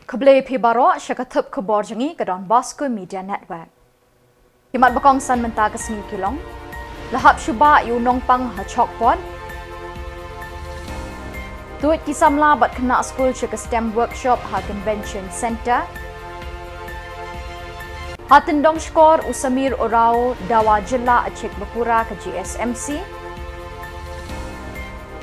Khubor Pibaro Shakatup Khuborjylla ke Donbosco Media Network. Kimat bakong san menta ke seni Shillong. Lahap syuba yu nongpang ha chokpot. Tuit ki Samla bat kena school ke STEM workshop ha convention center. Hatendong skor usamir orau dawa Jylla acik bapura ke GSMC.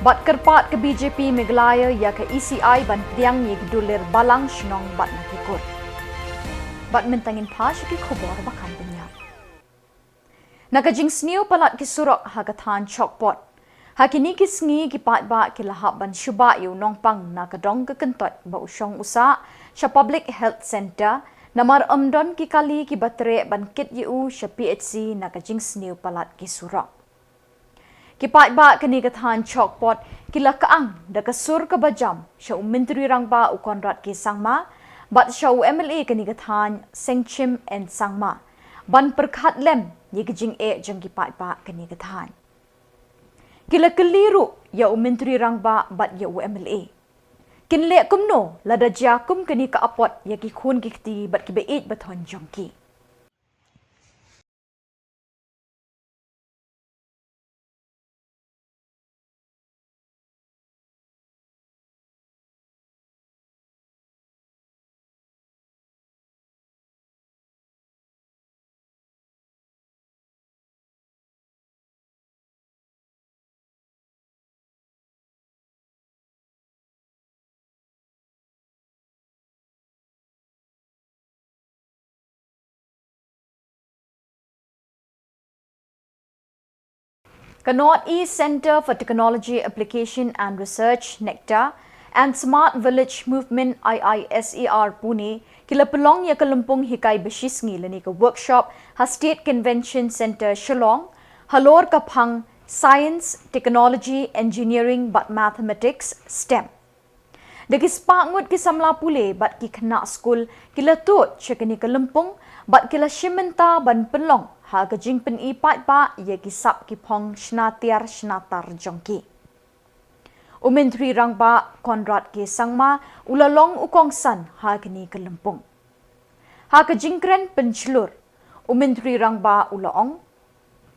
Bat kerpat ke BJP Meghalaya ya ke ECI ban tiang ye dulir balang Shillong bat nakikut. Bat mentangin pas ki Khubor bakan penyak. Nakajing sniu palat ki surok hagatan chokpot. Hakini ki sngi ki pat ba ki lahap ban syuba yu nongpang nakadong ke kentot ba usong usa sya Public Health Center namar amdon ki kali ki batre ban kit yu sya PHC nakajing sniu palat ki surok. Kipat ba kenigatan chokpot kila kaang da kasur ke bajam sya menteri rangba ukonrat ki sangma bat sya MLA kenigatan sengchim and sangma ban perkhat lem ye gejing jeng kipat ba kenigatan kila keliru ya menteri rangba bat ya MLA kinle kumno lada jakum keni ka apot ya ki khun ki bat ki beit bathon jongki. The Northeast Center for Technology Application and Research (NEHU) and Smart Village Movement IISER Pune kila pelong ya kelumpung hikai besisngi leni ke workshop ha State Convention Center Shillong halor kaphang Science, Technology, Engineering but Mathematics STEM. Dagi spangut ki Samla pule bat ki kena school kila tut syakini kelumpung bat kila shimenta ban pelong ha kajing pen ipat ba ye kisap ki pong shnatar jongki. Umentri rangba konrat ki sangma ulalong ukong san ha kini kelempung. Ha kajing kren penchlur umentri rangba ulaong.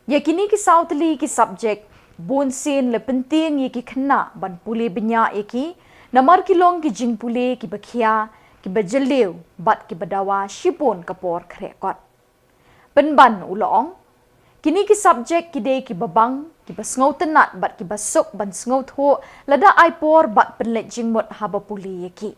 Ye kini ki sautli ki subject bonsin le penting ye ki kena ban puli benya ye ki namar kilong ki jing pule ki bakhia ki bajelew bat ki badawa shipon kapor krekot. Penban ulong kini ki subject ki de ki babang ki basngau tenat bat ki basuk ban sngau tho lada aipor bat penlet jingmot haba puli yeki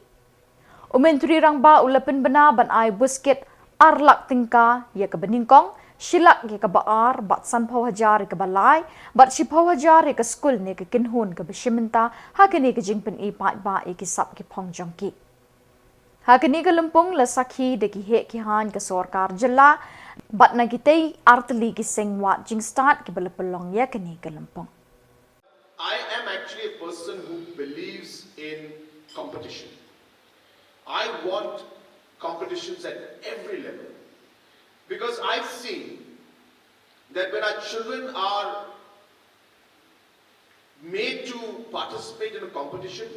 umentri rangba ulapen bena ban ai busket arlak tingka ya ke beningkong shilak ki ke baar bat san pau hajar ke balai bat si pau hajar ke skul ne ke kinhun ke beshimenta ha kini ke jingpen i pat ba ki sap ki pongjong ki ha kini ke lempung la sakhi de ki he ki han ke sarkar Jylla bat nagitay artli ki sengwat jing start ki balapalong ya kani kalampong. I am actually a person who believes in competition. I want competitions at every level because I've seen that when our children are made to participate in a competition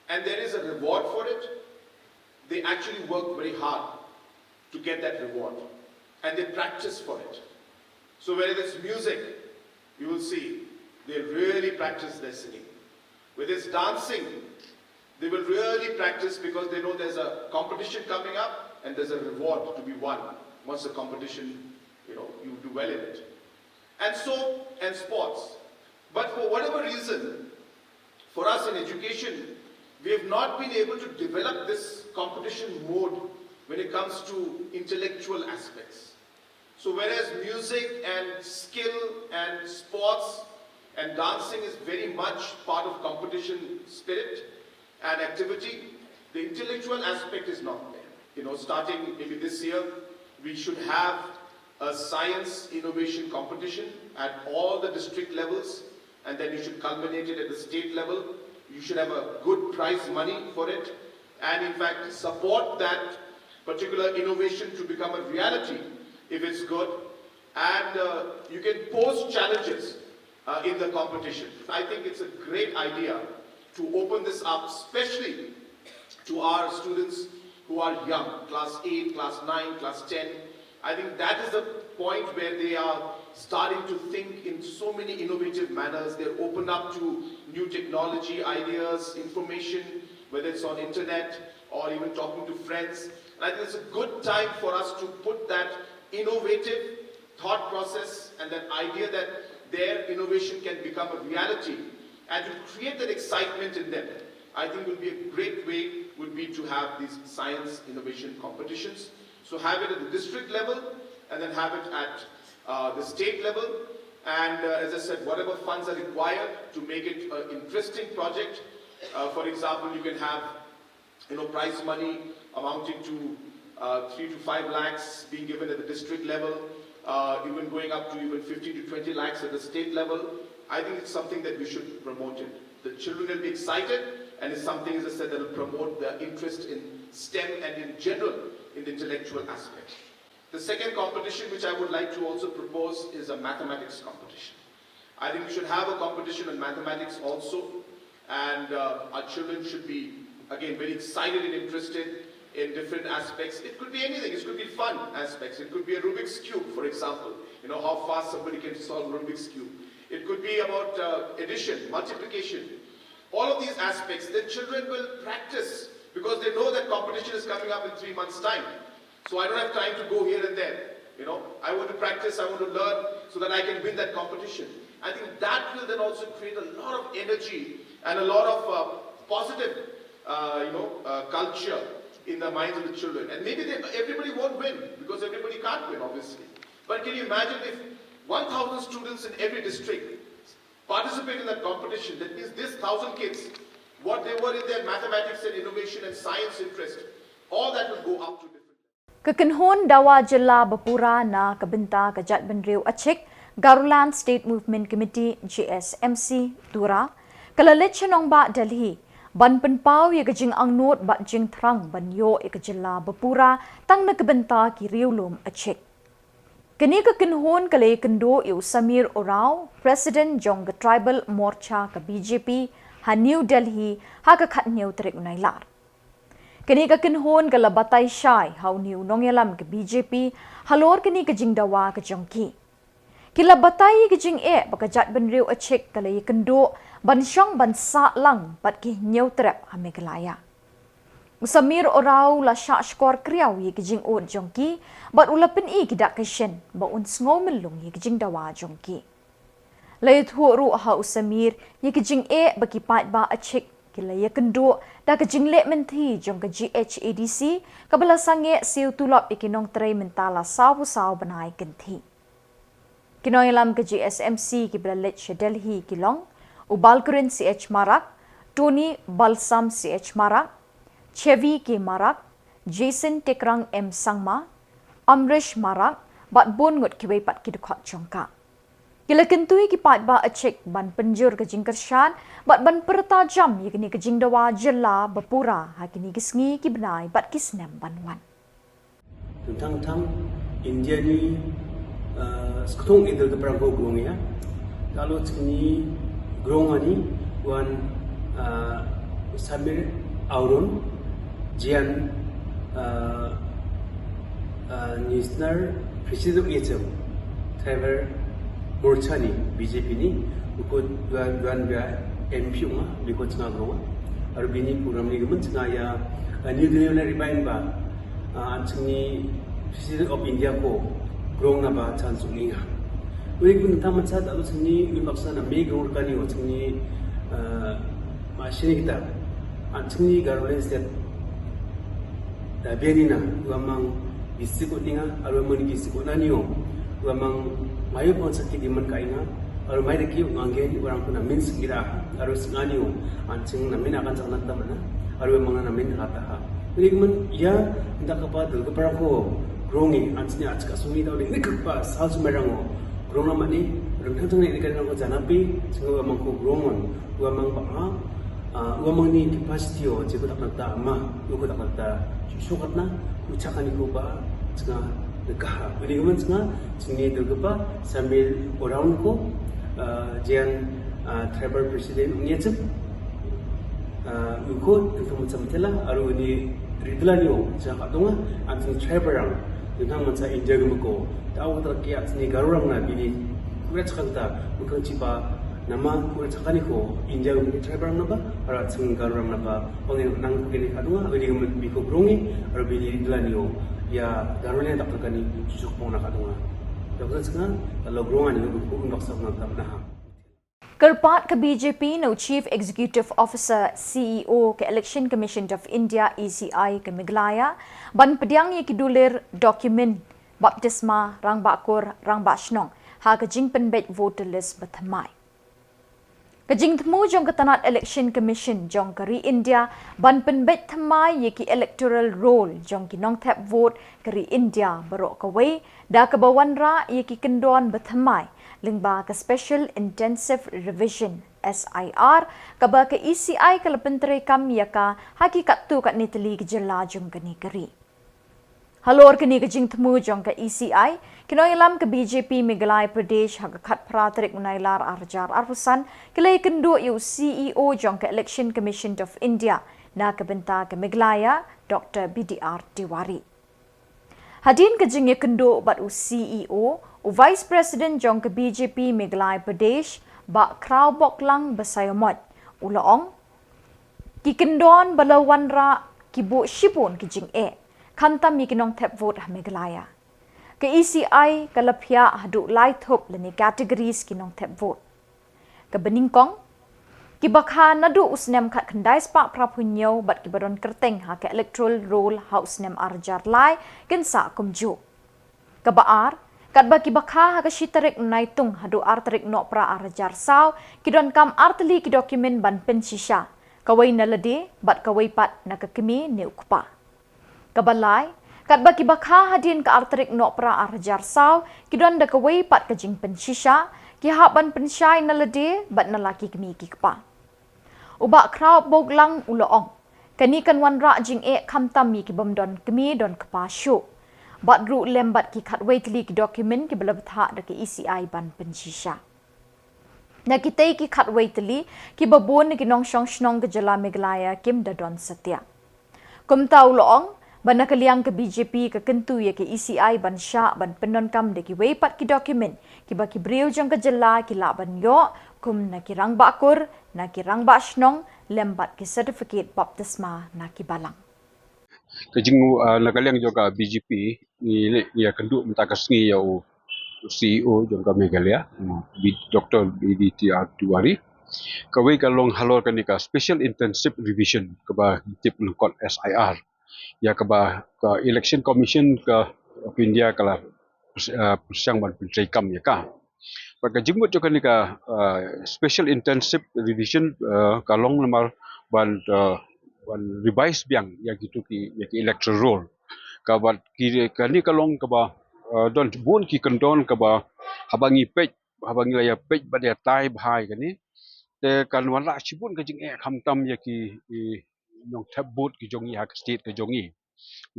and there is a reward for it, they actually work very hard to get that reward. And they practice for it. So whether it's music, you will see they really practice their singing. Whether it's dancing, they will really practice because they know there's a competition coming up and there's a reward to be won once the competition, you do well in it. And sports. But for whatever reason, for us in education, we have not been able to develop this competition mode when it comes to intellectual aspects. So whereas music and skill and sports and dancing is very much part of competition spirit and activity, the intellectual aspect is not there. Starting maybe this year, we should have a science innovation competition at all the district levels, and then you should culminate it at the state level. You should have a good prize money for it, and in fact support that particular innovation to become a reality if it's good, and you can pose challenges in the competition. I think it's a great idea to open this up, especially to our students who are young, class 8, class 9, class 10. I think that is the point where they are starting to think in so many innovative manners. They're open up to new technology, ideas, information, whether it's on internet or even talking to friends. And I think it's a good time for us to put that innovative thought process and that idea that their innovation can become a reality and to create that excitement in them. I think would be a great way would be to have these science innovation competitions. So have it at the district level and then have it at the state level. And as I said, whatever funds are required to make it an interesting project. For example, you can have prize money amounting to 3 to 5 lakhs being given at the district level, even going up to even 15 to 20 lakhs at the state level. I think it's something that we should promote it. The children will be excited, and it's something, as I said, that will promote their interest in STEM and in general in the intellectual aspect. The second competition which I would like to also propose is a mathematics competition. I think we should have a competition in mathematics also, and our children should be, again, very excited and interested in different aspects. It could be anything. It could be fun aspects. It could be a Rubik's Cube, for example. How fast somebody can solve Rubik's Cube. It could be about addition, multiplication. All of these aspects, the children will practice because they know that competition is coming up in 3 months' time. So I don't have time to go here and there. I want to practice, I want to learn so that I can win that competition. I think that will then also create a lot of energy and a lot of positive, culture in the minds of the children. And maybe everybody won't win because everybody can't win, obviously. But can you imagine if 1,000 students in every district participate in that competition? That means this 1,000 kids, what they were in their mathematics and innovation and science interest, all that will go up to different. Kekenhon dawa Jylla Bapura na kabinta kajat benriu achik Garulan State Movement Committee GSMC Tura kalalit Shillong ba Delhi ban penpau ya kajing angnot ba jing thrang ban yo e Jylla Bapura tang na kabinta ki riulum achik. Kini kekenhon kale kendo yu Samir Orao, President Jong Tribal Morcha ka BJP ha New Delhi ha ka khat new trik Nailar. Kini kekenhon kala batay syai ha New Nongyalam ka BJP halor kini kajing dawa ka jongki. Kila batay kajing bakajat benriu achik kala kendo ban syong ban sa lang bat ki new trap ha Meghalaya. Samir Orao la syak skor kriaw ye kajing od jongki bat ulapin kidak kasyen ba uns ngomelung ye kajing dawa jongki. Layut ru ha Samir ye kajing baki pat ba achik kila ye kendo da kajing le menti jong ka GHADC kabala sange siu tulap ikinong tray mentala saw banai kenti. Kinong ilam ka GSMC kibla let Delhi kilong Ubalkurin CH Marak, Tony Balsam CH Marak, Chevi K Marak, Jason Tekrang M Sangma, Amrish Marak, bat bon ngot kiway pat kidukot jongka. Kila kentui ki pat ba achik ban penjur ke jingkersyan, bat ban pertajam ye kini ke jingdawa Jylla Bapura ha kini kisngi ki benai bat kisnem banwan. Tentang India ni sekutong idul ke perang grong ya. Kalau sini grong ani wan Samir Auron Jian Nisnar Presiden itu Trevor Morchani BJP ni ukut duan MP nga bikot nga grong aru bini program ni gemen nga ya New Delhi na ribain ba ni President of India ko grong na ba chan sungi nga unik pun taman saat alu sini maksa na me grong kani o sini masini kita sini Garulan State Benina wamang gisikot ninga aru mani gisikot naniyo wamang mayo pon sakit diman kainga aru mai deki ngangen orang pun min sekira aru senganiyo ancing namin akan sangat tamana aru wamang namin kata ha unik men ya ndak kapadul keparako grongi ancing acka sumi tahu ni kepa sal sumerango grong mani rentang ni kan ko janapi singo wamang ko grongon wamang ba uamang ni capacity o jiko tak nata ama uko tak nata sukat na ucakan ko ba tsenga dekah beli kemen tsenga sini tergepa sambil orang ko jian tribal president ngecep ukut itu macam telah aru ni ridla ni jangan dong anjing traveler dengan macam India gemuk tahu terkiat ni garurang na bini kuat sekali bukan cipa nama kuat sekali ko India gemuk traveler napa arat sing garurang napa orang nang kini kadua bini gemuk biko brungi aru bini ridla ni ya garurnya tak terkani cucuk pong nak kadua jadi sekarang kalau brungan ni bukan baksa nak nah Kerpat ke BJP no Chief Executive Officer CEO ke Election Commission of India ECI ke Meghalaya ban pediang ye kidulir dokumen baptisma rang bakur rang bashnong ha ke jing penbet voter list bethamai. Kejing temu jong ketanat Election Commission jong keri India ban penbet thamai ye ki electoral roll jong ki nong tap vote keri India berok kawai da ke bawanra ye ki kendon bethamai lingba ke Special Intensive Revision SIR kaba ke ECI ke lepenteri kam yaka hakikat tu kat ni teli ke Jylla jong keni keri. Halor keni ke jing temu jong ke ECI kinoy lam ke BJP Meghalaya Pradesh hakakat pratrik Nailar arjar arpusan kelai kendu yu CEO jong ke Election Commission of India na ke benta ke Meghalaya Dr. BDR Tiwari. Hadin ke jing ye kendu bat u CEO Vice President jong ke BJP Meghalaya Pradesh ba kraw boklang basayomot ulaong kikendon balawanra kibo shipon kijing kantam mikinong tap vote ha Meghalaya ke ECI kalapya hadu light hope leni categories kinong tap vote ke beningkong kibakha nadu usnem khat khandai spa prapunyo bat kibadon kerteng ha ke electoral roll house nem arjar lai kensa kumju ke baar kat baki bakha ha kashitarik naitung hadu artarik no pra arjar saw kidon kam artli ki dokumen ban pensisha kawai nalade bat kawai pat nakakimi neukpa kabalai kat baki bakha hadin ka artarik no pra arjar saw kidon da kawai pat kajing pensisha ki ha ban pensyai nalade bat nalaki kimi ki kpa uba kraw boglang uloong kani kan wanra jing khamtam mi ki bomdon kimi don kpa shu bat ru lembat ki khatwei tli ki dokumen ki belabtha da ki ECI ban pensisha na kitei ki khatwei tli ki babon ki nong shong shnong ke Jylla Meghalaya kim da don satya kumta ulong ban nakaliang ke BJP ke kentu ye ke ECI ban sha ban penon kam de ki weipat ki dokumen ki ba ki breu jong ke Jylla ki la ban yo kum na ki rang bakur na ki rang ba shnong lembat ki certificate baptisma na ki balang kejing nakaliang juga BJP ni ya kenduk mentakas ni ya CEO juga Meghalaya Dr. BDTR Tiwari kawai kalong halor kanika special intensive revision keba tip lengkot SIR ya keba ke election commission ke India kala persiang ban pentrikam ya ka pada jimut juga kanika special intensive revision kalong lemar ban revise biang ya gitu ki ya ki electoral roll kabat ki kani kalong kaba don bun ki kandon kaba habangi laya pej badia tai bhai kani te kan wala chibun ka jing khamtam ya ki nong thabut ki jongi ha state ka jongi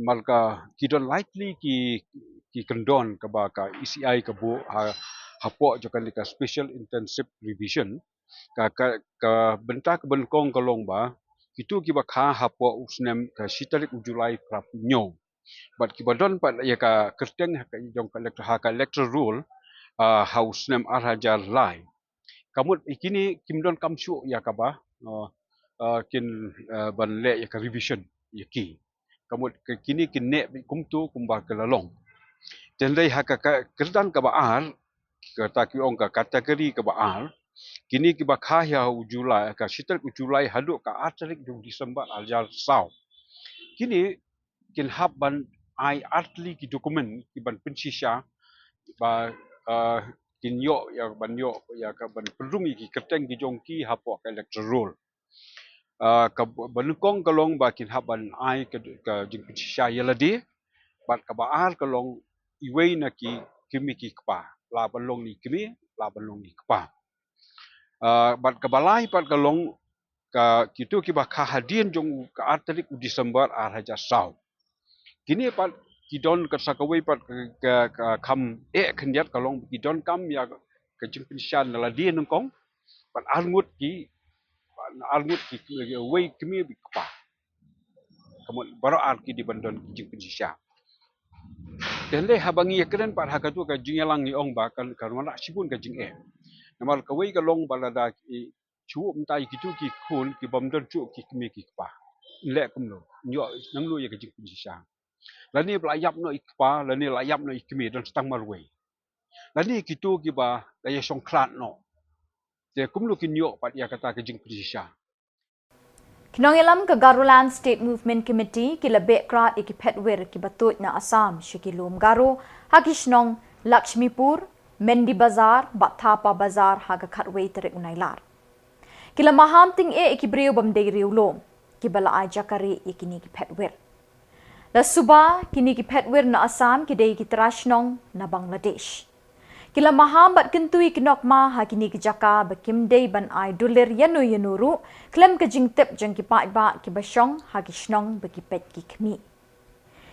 malka ki don likely ki kandon kaba ka ECI ka bu hapo jokan ka special intensive revision ka bentak benkong kalong ba itu kiba kha hapo usnem ka sitarik ujulai prapunyo but kiba don pat ya ka kerteng ha ka jong ka electoral rule house nem arhajar lai kamut ikini kimdon kamsu ya kaba kin ban le ya ka revision yaki kamut kini kinne kumtu kumba kelalong tendai ha ka kerdan ka baal kata ki ong ka kategori ka baal kini kiba kha ya ujulai ka sitarik ujulai haduk ka atarik jong Disember aljar saw kini kin hab ban ai atli ki dokumen ki ban pensisha ba kin yo ya ban yo ya ka ban perungi ki kerteng ki jongki hapo ka electoral roll ka banukong kalong ba kin hab ban ai ka jing pensisha yaladi bat ka baar kalong iwei na ki kimi ki kpa la balong ni kimi la balong ni kpa bat ka balai pat kalong ka kitu ki ba kha hadin jong ka atrik Disember arhaja saw kini pat kidon ka sakawai pat ka kham khendiat kalong kidon kam ya ka jimpin shan la di nongkong pat arngut ki almut ki wei kemi bi kpa kamu baru arki di bandon jing pensisya dan le habangi keren par hakatu ka jingelang ni ong ba kan karwana sibun ka jing namal ka wei ka long balada ki chu mtai ki tu ki khun ki bandon chu ki kemi ki kpa le kumlo nyo nang lu ye ka jing pensisya lani layap no ikpa lani layap no ikemi don stang marwei lani kitu ki ba daya songklat no je kumlu ki nyo pat ya kata ka jing pensisya Kinongilam ka Garuland State Movement Committee kila bekrat ikipetwer kibatut na Assam shikilum Garu hakishnong Lakshmipur Mendi Bazar Bathapa Bazar haga khatwei terik Nailar. Kila maham ting ikibriu bamdei riulom kibala ai jakari ikini kipetwer. La suba kini kipetwer na Assam kidei kitrashnong na Bangladesh. Kila maham bat kentui kinokma hakini kijaka bakimdei ban ai dulir yanuru klem ke jingtep jang kipai ba kibashong hakishnong bakipet kikmi.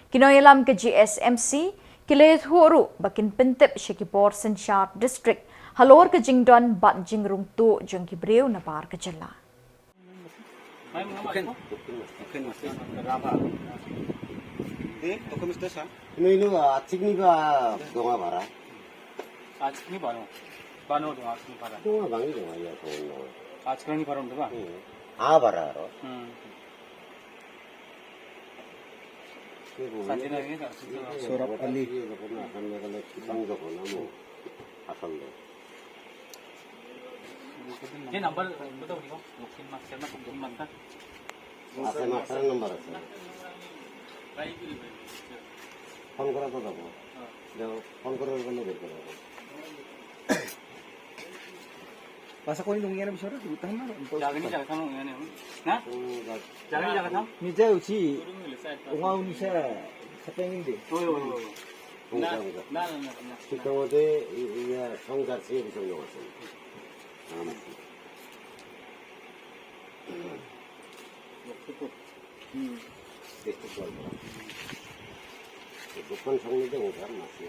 Kinoyalam ke GSMC kile huru bakin pentep Khubor Senchar district halor ke jingdon bat jingrung tu jang kibreu na par ke Jylla. आज नहीं बानो बानो तो आज नहीं बारा तो बांगी जो है तो आज कल नहीं बारा उनका हाँ बारा रो साजिना नहीं था सोरप अली अपना करने का ले कितने का होना मो असल लो ये नंबर बताओ नहीं को मुख्य मास्टर में तुम मानता आसे मास्टर नंबर है फोन करा तो दबो जब फोन करो तो नहीं देखो Masa ko nung yan bisara di utang na. जागनी था नों यानी ना जागनी था Ni jauh si ungau ni sa kapengin de. ओए ओए ओए ना ना ना ना कितने दे ये संघर्ष से भी समझो देखो चल रहा है दुकान संग दे उधर मासी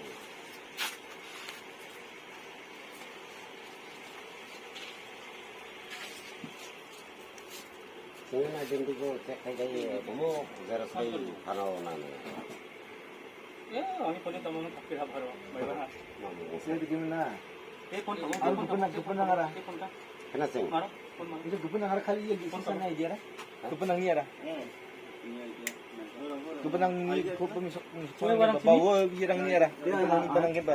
Saya nanti ko cek kayak kamu garas kayak kanal mana? ये अभी कोने तमो में कपड़े हाथ भरो मैं बना Sila di gimana? ये कौन तमो Ang dupan ng ara. ये कौन का Kena sing. मारो कौन मारो Ito dupan ng ara kali yung isa na idea ra. Dupan ng iyara. Dupan ng ko pumisok. Bawo iyang iyara. Dupan ng iba.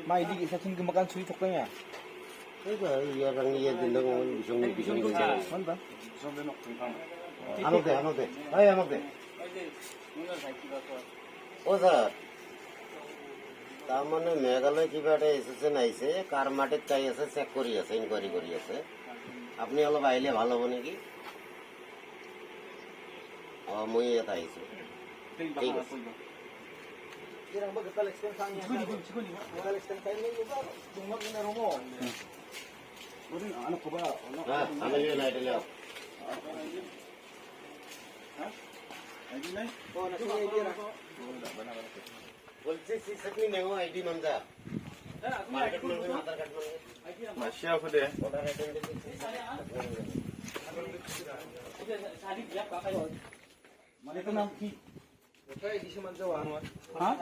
Mai di sa king gumakan suwi tok niya. Itu ya orang ini dendeng bisung Man ba? Ano deh? Ay ano deh? ओ सर तामने मेघालय की बाटे एसएसएन आइसे car market का ऐसे चेक करी আছে ইনকোয়ারি করি আছে আপনি অলপ আইলে ভালো হবে নাকি মই এটা আইছো ঠিক আছে Kirang ba ka extend sa niya? Ka extend sa niya ba? Dumag na ro mo. Urin ano ko ba? হ্যাঁ আমি লিয়ে লাইটে লিও Oh, nasa idea ra. বলছি সিসিটিভি নেও আইডি মানজা মার্কেট মানে আধার কার্ড মানে माशिया को दे ওটা আইডেন্টিটি शादी किया काका हो Mane ko nam ki. Okay, di siya man daw ano. हां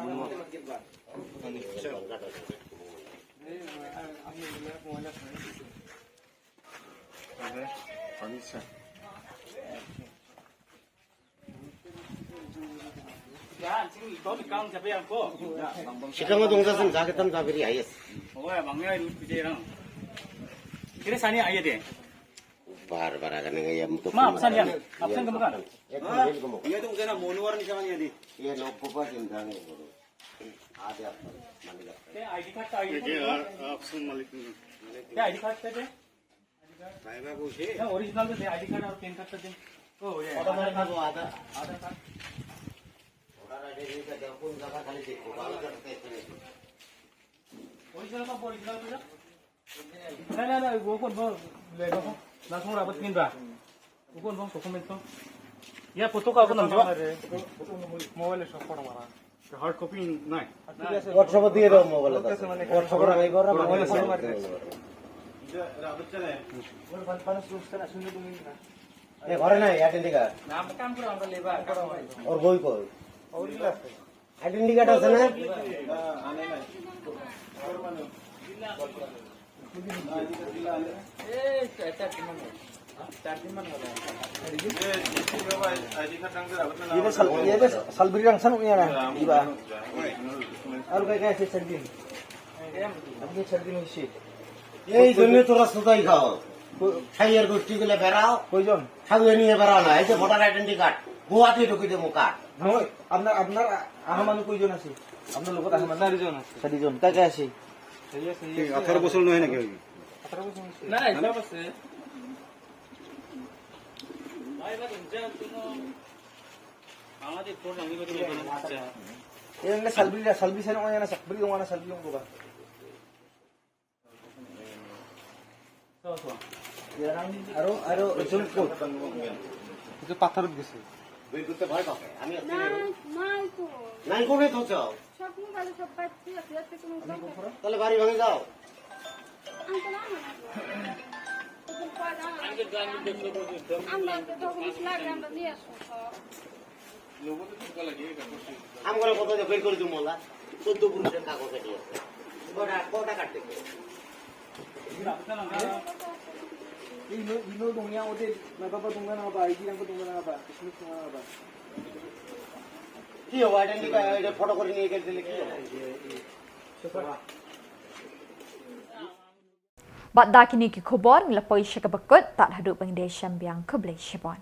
야, 지금 너도 깡 잡아야 고. 시카마 동사선 자겠단 자비리 아이스 뭐야, 막내가 그제랑. 그래 산이 아예 돼. बार-बार करने का ये मुझको 마, 앞산이야. 앞산 그 뭐가? ये तो उसे ना मोनवार निशान ये दी ये लोग पापा चिंता नहीं करो आधे आप मान लो ते आईडी कार्ड का आईडी ऑप्शन मालिक ते आईडी कार्ड ते भाई बाबू से ना ओरिजिनल ते आईडी कार्ड और पैन कार्ड ते ओ ये आधार कार्ड वो आधार आधार कार्ड थोड़ा आईडी का जब कौन जगह खाली देखो बाल करते हैं ओरिजिनल का ओरिजिनल तो ना वो कौन वो ले को ना सोरा बत किन बा वो कौन वो डॉक्यूमेंट तो या फोटो का अपन नंबर मोबाइल से फोटो मारा हार्ड कॉपी नहीं व्हाट्सएप दिए दो मोबाइल व्हाट्सएप पर नहीं कर रहा मोबाइल से panas terus kan asunnya tuh ini. ঘরে নাই আইডেন্টি কার্ড নাম কাম করে আমরা লেবার ওর বই কই Oh iya. আইডেন্টি কার্ড আছে না Aneh nih. এই চার দিন মানে 4 দিন মানে হলো Ini salbiri yang sanuk niya na. Diba? Aro kaya si sardin. Abni sardin hisi. এই জন্য তোরা সুতাই খাও খাইয়ের গোষ্ঠী গুলো বেড়াও Kojon. খাইয়ে নিয়ে বেড়াও না এই যে ভোটার আইডেন্টি কার্ড গোয়াতে ঢুকে দেবো কার্ড Hoy, আপনার আহমান কয়জন আছে? আপনার লগত আহমান 4 জন কাকে আছে? 18 বছর নয় নাকি না এটা আছে ভাই ভাই যা তুমি আমাদের ফোন আমি কত লেবার আছে Yang na salbi sa nung na sakbri yung ana salbi yung buka. Aro isul ko. Itu pathar gise. বের করতে ভয় পাবে আমি আছি নাই তো নাই কোনে তো চাও সব মোবাইলে সব পাচ্ছি আছে কোনো তাহলে বাড়ি ভাঙে যাও আমি তো না ওদের পয়দা আমরা তো ডকুমেন্টস লাগে আমরা নিয়ে আসবো সব আমরা কত যে বের করে দিও মোলা 14 পুরুষের কাগজ এটি আছে কটা কাটতে Ino dunia ote nagpapatunggan na ba? ID lang patunggan na ba? Ismit na ba? কি হবে আইডেন্টি কার্ড ফটো করে নিয়ে গেলে দিলে কি হবে Bat dakini ki khubor ngilapoi syakabakut tak hadu pengdesam biang kebleshabon.